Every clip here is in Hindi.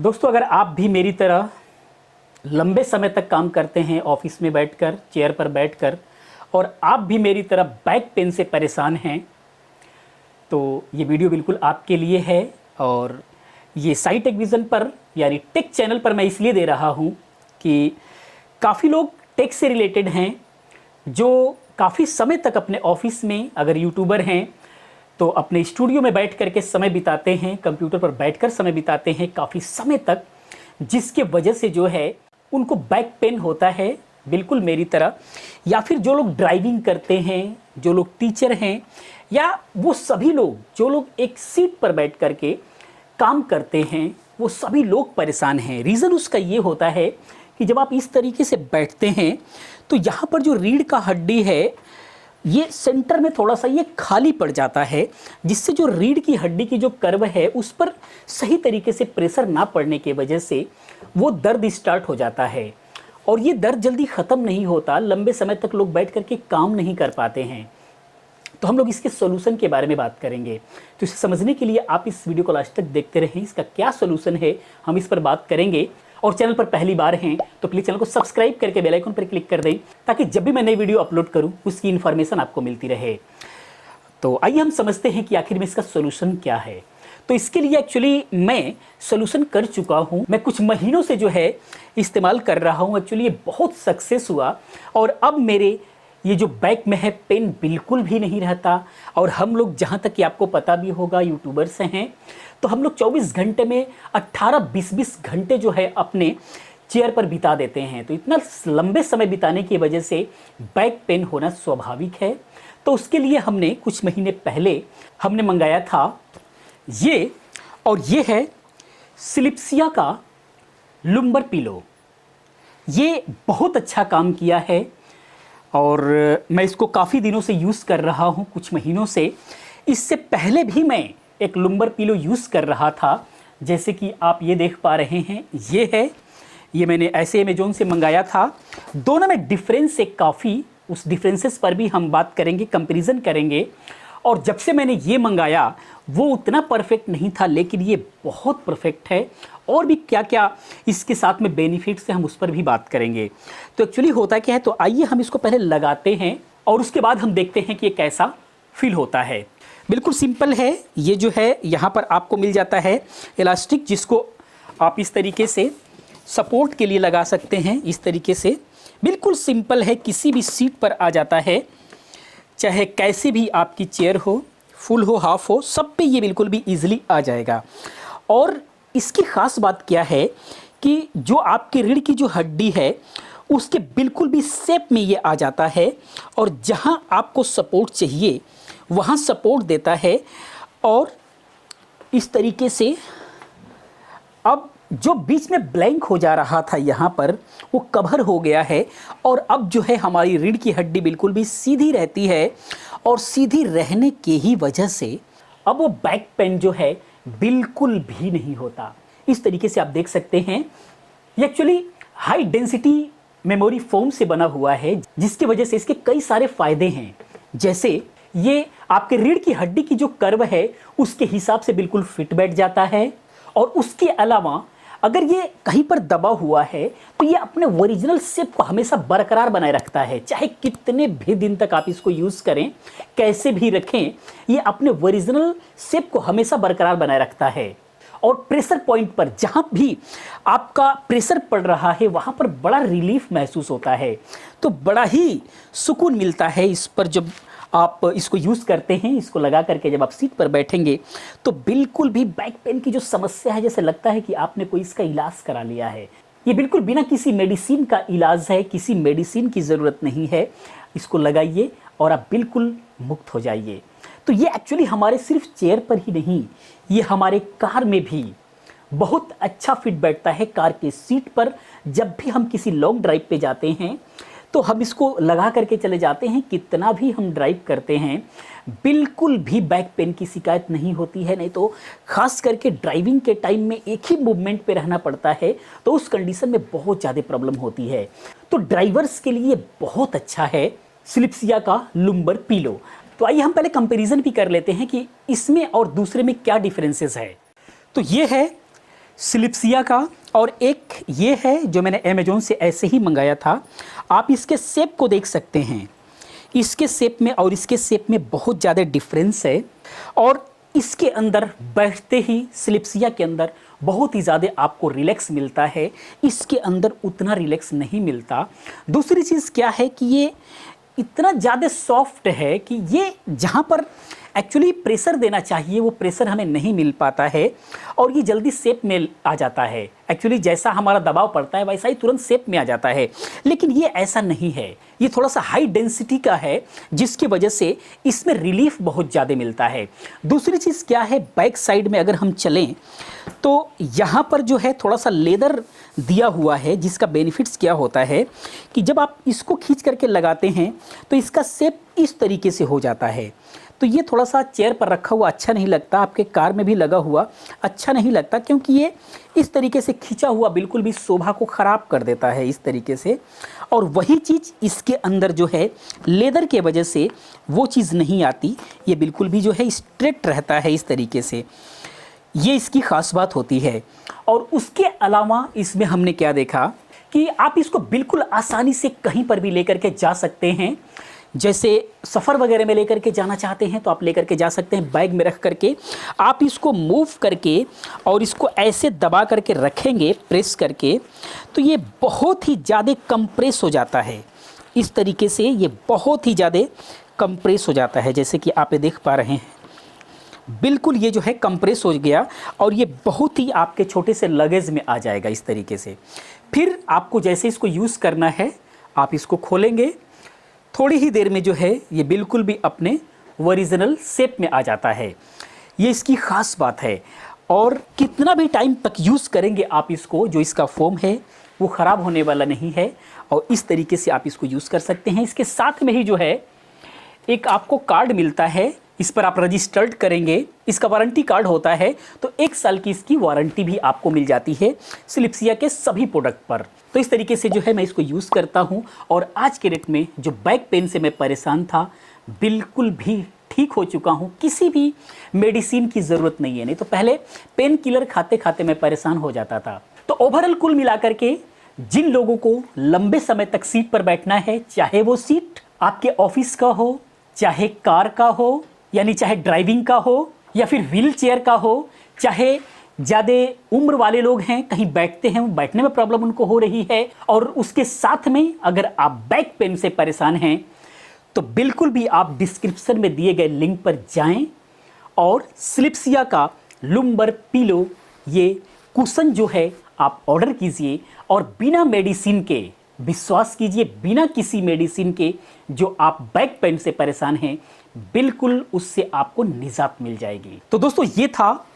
दोस्तों, अगर आप भी मेरी तरह लंबे समय तक काम करते हैं ऑफिस में बैठकर, चेयर पर बैठकर, और आप भी मेरी तरह बैक पेन से परेशान हैं, तो ये वीडियो बिल्कुल आपके लिए है। और ये साई टेक विज़न पर यानी टेक चैनल पर मैं इसलिए दे रहा हूँ कि काफ़ी लोग टेक से रिलेटेड हैं जो काफ़ी समय तक अपने ऑफिस में, अगर यूट्यूबर हैं तो अपने स्टूडियो में बैठ कर के समय बिताते हैं, कंप्यूटर पर बैठकर समय बिताते हैं काफ़ी समय तक, जिसके वजह से जो है उनको बैक पेन होता है, बिल्कुल मेरी तरह। या फिर जो लोग ड्राइविंग करते हैं, जो लोग टीचर हैं, या वो सभी लोग जो लोग एक सीट पर बैठ कर के काम करते हैं, वो सभी लोग परेशान हैं। रीज़न उसका ये होता है कि जब आप इस तरीके से बैठते हैं तो यहाँ पर जो रीढ़ का हड्डी है, ये सेंटर में थोड़ा सा ये खाली पड़ जाता है, जिससे जो रीढ़ की हड्डी की जो कर्व है उस पर सही तरीके से प्रेशर ना पड़ने की वजह से वो दर्द स्टार्ट हो जाता है। और ये दर्द जल्दी ख़त्म नहीं होता, लंबे समय तक लोग बैठ कर के काम नहीं कर पाते हैं। तो हम लोग इसके सोल्यूशन के बारे में बात करेंगे। तो इसे समझने के लिए आप इस वीडियो को लास्ट तक देखते रहें, इसका क्या सोल्यूशन है हम इस पर बात करेंगे। और चैनल पर पहली बार हैं तो प्लीज़ चैनल को सब्सक्राइब करके बेल आइकन पर क्लिक कर दें, ताकि जब भी मैं नई वीडियो अपलोड करूं उसकी इन्फॉर्मेशन आपको मिलती रहे। तो आइए हम समझते हैं कि आखिर में इसका सोल्यूशन क्या है। तो इसके लिए एक्चुअली मैं सोल्यूशन कर चुका हूं, मैं कुछ महीनों से जो है इस्तेमाल कर रहा हूं। एक्चुअली ये बहुत सक्सेस हुआ और अब मेरे ये जो बैक में है पेन बिल्कुल भी नहीं रहता। और हम लोग, जहाँ तक कि आपको पता भी होगा, यूट्यूबर्स हैं, तो हम लोग 24 घंटे में 18-20 घंटे जो है अपने चेयर पर बिता देते हैं। तो इतना लंबे समय बिताने की वजह से बैक पेन होना स्वाभाविक है। तो उसके लिए हमने कुछ महीने पहले हमने मंगाया था ये, और ये है स्लिप्सिया का लुम्बर पिलो। ये बहुत अच्छा काम किया है और मैं इसको काफ़ी दिनों से यूज़ कर रहा हूँ, कुछ महीनों से। इससे पहले भी मैं एक लुम्बर पिलो यूज़ कर रहा था, जैसे कि आप ये देख पा रहे हैं, ये है, ये मैंने ऐसे अमेज़ॉन से मंगाया था। दोनों में डिफरेंस है काफ़ी, उस डिफरेंसेस पर भी हम बात करेंगे, कंपैरिजन करेंगे। और जब से मैंने ये मंगाया वो उतना परफेक्ट नहीं था, लेकिन ये बहुत परफेक्ट है। और भी क्या क्या इसके साथ में बेनिफिट्स हैं, हम उस पर भी बात करेंगे। तो एक्चुअली होता क्या है, तो आइए हम इसको पहले लगाते हैं और उसके बाद हम देखते हैं कि ये कैसा फील होता है। बिल्कुल सिंपल है। ये जो है यहाँ पर आपको मिल जाता है इलास्टिक, जिसको आप इस तरीके से सपोर्ट के लिए लगा सकते हैं। इस तरीके से बिल्कुल सिंपल है, किसी भी सीट पर आ जाता है, चाहे कैसे भी आपकी चेयर हो, फुल हो, हाफ हो, सब पे ये बिल्कुल भी ईजिली आ जाएगा। और इसकी ख़ास बात क्या है कि जो आपकी रीढ़ की जो हड्डी है उसके बिल्कुल भी शेप में ये आ जाता है, और जहाँ आपको सपोर्ट चाहिए वहाँ सपोर्ट देता है। और इस तरीके से अब जो बीच में ब्लैंक हो जा रहा था यहाँ पर, वो कवर हो गया है। और अब जो है हमारी रीढ़ की हड्डी बिल्कुल भी सीधी रहती है, और सीधी रहने के ही वजह से अब वो बैक पेन जो है बिल्कुल भी नहीं होता। इस तरीके से आप देख सकते हैं। ये actually high density memory foam से बना हुआ है, जिसकी वजह से इसके कई सारे फायदे हैं। जैसे ये आपके रीढ़ की हड्डी की जो कर्व है उसके हिसाब से बिल्कुल फिट बैठ जाता है। और उसके अलावा अगर ये कहीं पर दबा हुआ है तो ये अपने ओरिजिनल शेप को हमेशा बरकरार बनाए रखता है। चाहे कितने भी दिन तक आप इसको यूज़ करें, कैसे भी रखें, ये अपने ओरिजिनल शेप को हमेशा बरकरार बनाए रखता है। और प्रेशर पॉइंट पर जहाँ भी आपका प्रेशर पड़ रहा है वहाँ पर बड़ा रिलीफ महसूस होता है। तो बड़ा ही सुकून मिलता है इस पर जब आप इसको यूज़ करते हैं। इसको लगा करके जब आप सीट पर बैठेंगे तो बिल्कुल भी बैक पेन की जो समस्या है, जैसे लगता है कि आपने कोई इसका इलाज करा लिया है। ये बिल्कुल बिना किसी मेडिसिन का इलाज है, किसी मेडिसिन की ज़रूरत नहीं है। इसको लगाइए और आप बिल्कुल मुक्त हो जाइए। तो ये एक्चुअली हमारे सिर्फ चेयर पर ही नहीं, ये हमारे कार में भी बहुत अच्छा फिट बैठता है। कार के सीट पर जब भी हम किसी लॉन्ग ड्राइव पे जाते हैं तो हम इसको लगा करके चले जाते हैं। कितना भी हम ड्राइव करते हैं बिल्कुल भी बैक पेन की शिकायत नहीं होती है। नहीं तो खास करके ड्राइविंग के टाइम में एक ही मूवमेंट पे रहना पड़ता है, तो उस कंडीशन में बहुत ज़्यादा प्रॉब्लम होती है। तो ड्राइवर्स के लिए बहुत अच्छा है स्लिप्सिया का लुम्बर पिलो। तो आइए हम पहले कंपैरिजन भी कर लेते हैं कि इसमें और दूसरे में क्या डिफरेंसेस है। तो ये है स्लिप्सिया का, और एक ये है जो मैंने अमेज़ॉन से ऐसे ही मंगाया था। आप इसके शेप को देख सकते हैं, इसके शेप में और इसके शेप में बहुत ज़्यादा डिफरेंस है। और इसके अंदर बैठते ही स्लिप्सिया के अंदर बहुत ही ज़्यादा आपको रिलैक्स मिलता है, इसके अंदर उतना रिलैक्स नहीं मिलता। दूसरी चीज़ क्या है कि ये इतना ज़्यादा सॉफ्ट है कि ये जहाँ पर एक्चुअली प्रेशर देना चाहिए वो प्रेशर हमें नहीं मिल पाता है, और ये जल्दी शेप में आ जाता है। एक्चुअली जैसा हमारा दबाव पड़ता है वैसा ही तुरंत शेप में आ जाता है, लेकिन ये ऐसा नहीं है। ये थोड़ा सा हाई डेंसिटी का है, जिसकी वजह से इसमें रिलीफ बहुत ज़्यादा मिलता है। दूसरी चीज़ क्या है, बैक साइड में अगर हम चलें तो यहाँ पर जो है थोड़ा सा लेदर दिया हुआ है, जिसका बेनिफिट्स क्या होता है कि जब आप इसको खींच करके लगाते हैं तो इसका शेप इस तरीके से हो जाता है। तो ये थोड़ा सा चेयर पर रखा हुआ अच्छा नहीं लगता, आपके कार में भी लगा हुआ अच्छा नहीं लगता, क्योंकि ये इस तरीके से खींचा हुआ बिल्कुल भी शोभा को ख़राब कर देता है इस तरीके से। और वही चीज़ इसके अंदर जो है लेदर के वजह से वो चीज़ नहीं आती, ये बिल्कुल भी जो है स्ट्रेट रहता है इस तरीके से। ये इसकी ख़ास बात होती है। और उसके अलावा इसमें हमने क्या देखा कि आप इसको बिल्कुल आसानी से कहीं पर भी लेकर के जा सकते हैं। जैसे सफ़र वगैरह में लेकर के जाना चाहते हैं तो आप लेकर के जा सकते हैं, बैग में रख करके आप इसको मूव करके और इसको ऐसे दबा करके रखेंगे प्रेस करके, तो ये बहुत ही ज़्यादा कंप्रेस हो जाता है। इस तरीके से ये बहुत ही ज़्यादा कंप्रेस हो जाता है, जैसे कि आप ये देख पा रहे हैं, बिल्कुल ये जो है कंप्रेस हो गया, और ये बहुत ही आपके छोटे से लगेज में आ जाएगा इस तरीके से। फिर आपको जैसे इसको यूज़ करना है, आप इसको खोलेंगे, थोड़ी ही देर में जो है ये बिल्कुल भी अपने ओरिजिनल शेप में आ जाता है। ये इसकी ख़ास बात है। और कितना भी टाइम तक यूज़ करेंगे आप इसको, जो इसका फोम है वो ख़राब होने वाला नहीं है, और इस तरीके से आप इसको यूज़ कर सकते हैं। इसके साथ में ही जो है एक आपको कार्ड मिलता है, इस पर आप रजिस्टर्ड करेंगे, इसका वारंटी कार्ड होता है, तो 1 साल की इसकी वारंटी भी आपको मिल जाती है स्लिप्सिया के सभी प्रोडक्ट पर। तो इस तरीके से जो है मैं इसको यूज़ करता हूँ, और आज के डेट में जो बैक पेन से मैं परेशान था बिल्कुल भी ठीक हो चुका हूँ। किसी भी मेडिसिन की ज़रूरत नहीं है, नहीं तो पहले पेन किलर खाते खाते मैं परेशान हो जाता था। तो ओवरऑल कुल मिलाकर के जिन लोगों को लंबे समय तक सीट पर बैठना है, चाहे वो सीट आपके ऑफिस का हो, चाहे कार का हो, यानी चाहे ड्राइविंग का हो, या फिर व्हील चेयर का हो, चाहे ज़्यादा उम्र वाले लोग हैं, कहीं बैठते हैं, बैठने में प्रॉब्लम उनको हो रही है, और उसके साथ में अगर आप बैक पेन से परेशान हैं, तो बिल्कुल भी आप डिस्क्रिप्शन में दिए गए लिंक पर जाएं और स्लिप्सिया का लुम्बर पिलो ये कुशन जो है आप ऑर्डर कीजिए, और बिना मेडिसिन के, विश्वास कीजिए बिना किसी मेडिसिन के, जो आप बैक पेन से परेशान हैं बिल्कुल उससे आपको निजात मिल जाएगी। तो दोस्तों ये था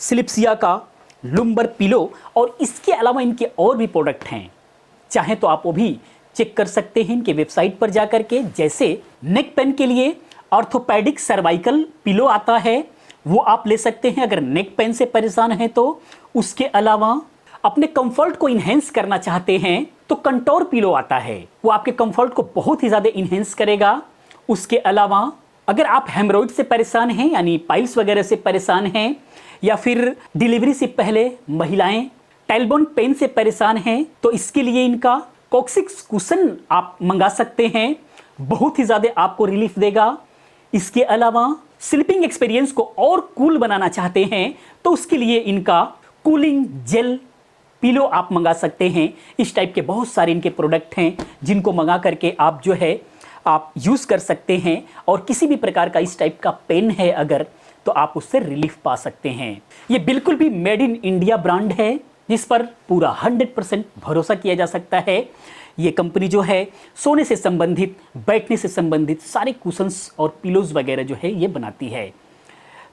स्लिप्सिया का लुम्बर पिलो, और इसके अलावा इनके और भी प्रोडक्ट हैं, चाहे तो आप वो भी चेक कर सकते हैं इनके वेबसाइट पर जा करके। जैसे नेक पेन के लिए ऑर्थोपेडिक सर्वाइकल पिलो आता है, वो आप ले सकते हैं अगर नेक पेन से परेशान हैं तो। उसके अलावा अपने कंफर्ट को इन्हेंस करना चाहते हैं तो कंटोर पिलो आता है, वो आपके कंफर्ट को बहुत ही ज़्यादा इन्हेंस करेगा। उसके अलावा अगर आप हेमरोइड से परेशान हैं, यानी पाइल्स वगैरह से परेशान हैं, या फिर डिलीवरी से पहले महिलाएं टेलबोन पेन से परेशान हैं, तो इसके लिए इनका कॉक्सिक्स कुशन आप मंगा सकते हैं, बहुत ही ज़्यादा आपको रिलीफ देगा। इसके अलावा स्लीपिंग एक्सपीरियंस को और कूल बनाना चाहते हैं तो उसके लिए इनका कूलिंग जेल पिलो आप मंगा सकते हैं। इस टाइप के बहुत सारे इनके प्रोडक्ट हैं जिनको मंगा करके आप जो है आप यूज़ कर सकते हैं, और किसी भी प्रकार का इस टाइप का पेन है अगर, तो आप उससे रिलीफ पा सकते हैं। ये बिल्कुल भी मेड इन इंडिया ब्रांड है, जिस पर पूरा 100% भरोसा किया जा सकता है। ये कंपनी जो है सोने से संबंधित, बैठने से संबंधित सारे कुशन्स और पिलोज वगैरह जो है ये बनाती है।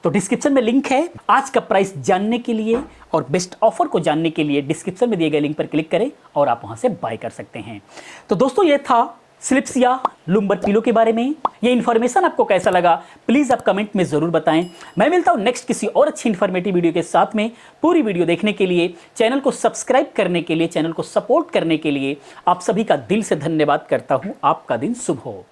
तो डिस्क्रिप्शन में लिंक है। आज का प्राइस जानने के लिए और बेस्ट ऑफर को जानने के लिए डिस्क्रिप्शन में दिए गए लिंक पर क्लिक करें और आप वहां से बाय कर सकते हैं। तो दोस्तों ये था स्लिप्सिया लुम्बर पिलो के बारे में। ये इन्फॉर्मेशन आपको कैसा लगा प्लीज़ आप कमेंट में ज़रूर बताएं। मैं मिलता हूं नेक्स्ट किसी और अच्छी इन्फॉर्मेटिव वीडियो के साथ में। पूरी वीडियो देखने के लिए, चैनल को सब्सक्राइब करने के लिए, चैनल को सपोर्ट करने के लिए आप सभी का दिल से धन्यवाद करता हूं। आपका दिन शुभ हो।